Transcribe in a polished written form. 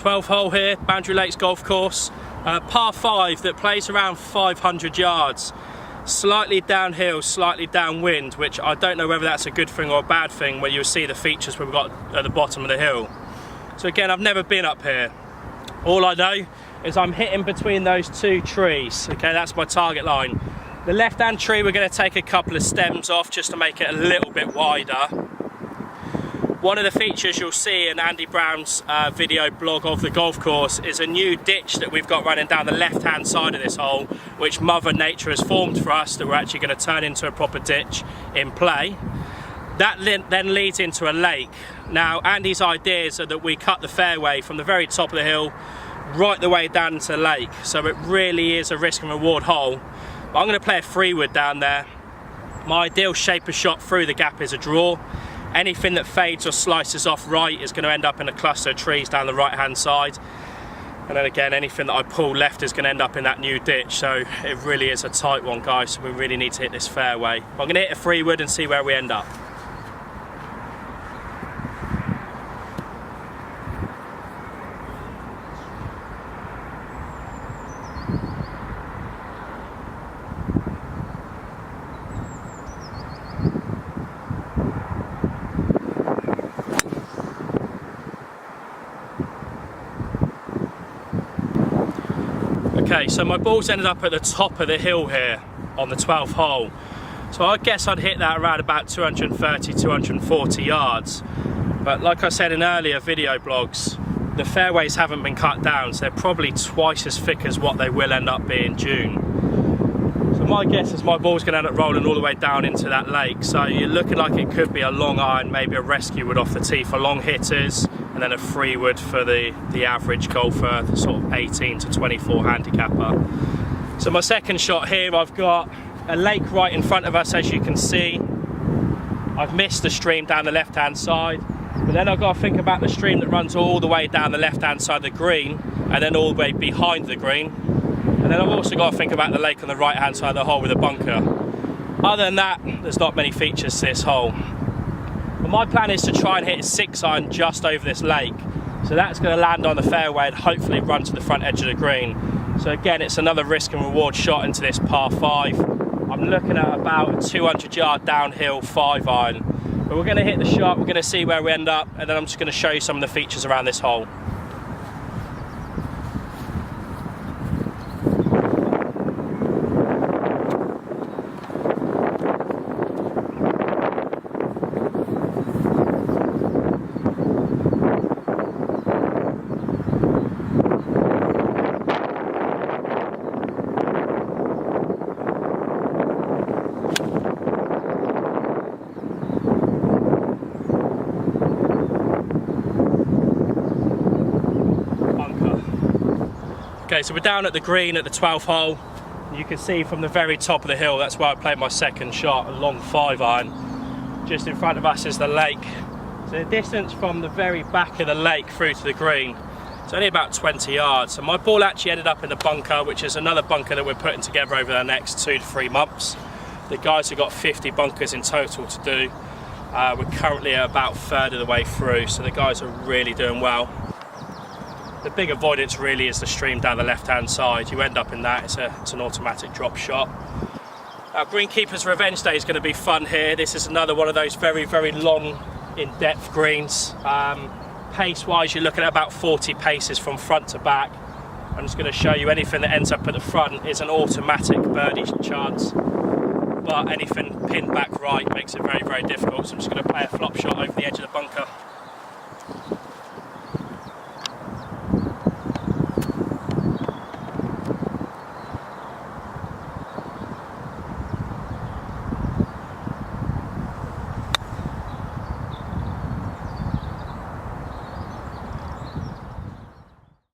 12 hole here, Boundary Lakes Golf Course. Par 5 that plays around 500 yards. Slightly downhill, slightly downwind, which I don't know whether that's a good thing or a bad thing when you'll see the features we've got at the bottom of the hill. So again, I've never been up here. All I know is I'm hitting between those two trees. Okay, that's my target line. The left-hand tree, we're going to take a couple of stems off just to make it a little bit wider. One of the features you'll see in Andy Brown's video blog of the golf course is a new ditch that we've got running down the left-hand side of this hole, which Mother Nature has formed for us, that we're actually going to turn into a proper ditch in play. That then leads into a lake. Now, Andy's ideas are that we cut the fairway from the very top of the hill right the way down to the lake, so it really is a risk and reward hole. But I'm going to play a 3-wood down there. My ideal shape of shot through the gap is a draw. Anything that fades or slices off right is going to end up in a cluster of trees down the right hand side. And then again, anything that I pull left is going to end up in that new ditch. So it really is a tight one, guys, so we really need to hit this fairway. I'm going to hit a 3-wood and see where we end up. Okay, so my ball's ended up at the top of the hill here on the 12th hole. So I guess I'd hit that around about 230, 240 yards. But like I said in earlier video blogs, the fairways haven't been cut down, so they're probably twice as thick as what they will end up being June. So my guess is my ball's going to end up rolling all the way down into that lake. So you're looking like it could be a long iron, maybe a rescue wood off the tee for long hitters, and then a 3-wood for the average golfer, the sort of 18 to 24 handicapper. So my second shot here, I've got a lake right in front of us, as you can see. I've missed the stream down the left-hand side, but then I've got to think about the stream that runs all the way down the left-hand side of the green, and then all the way behind the green. And then I've also got to think about the lake on the right-hand side of the hole with a bunker. Other than that, there's not many features to this hole. But my plan is to try and hit a 6-iron just over this lake. So that's going to land on the fairway and hopefully run to the front edge of the green. So again, it's another risk and reward shot into this par 5. I'm looking at about a 200-yard downhill 5-iron. But we're going to hit the shot, we're going to see where we end up, and then I'm just going to show you some of the features around this hole. Okay, so we're down at the green at the 12th hole. You can see from the very top of the hill, that's where I played my second shot, a long 5-iron. Just in front of us is the lake. So the distance from the very back of the lake through to the green, it's only about 20 yards. So my ball actually ended up in the bunker, which is another bunker that we're putting together over the next 2 to 3 months. The guys have got 50 bunkers in total to do. We're currently at about a third of the way through, so the guys are really doing well. The big avoidance really is the stream down the left-hand side. You end up in that, it's an automatic drop shot. Greenkeeper's Revenge Day is going to be fun here. This is another one of those very, very long, in-depth greens. Pace-wise, you're looking at about 40 paces from front to back. I'm just going to show you anything that ends up at the front is an automatic birdie chance. But anything pinned back right makes it very, very difficult. So I'm just going to play a flop shot over the edge of the bunker.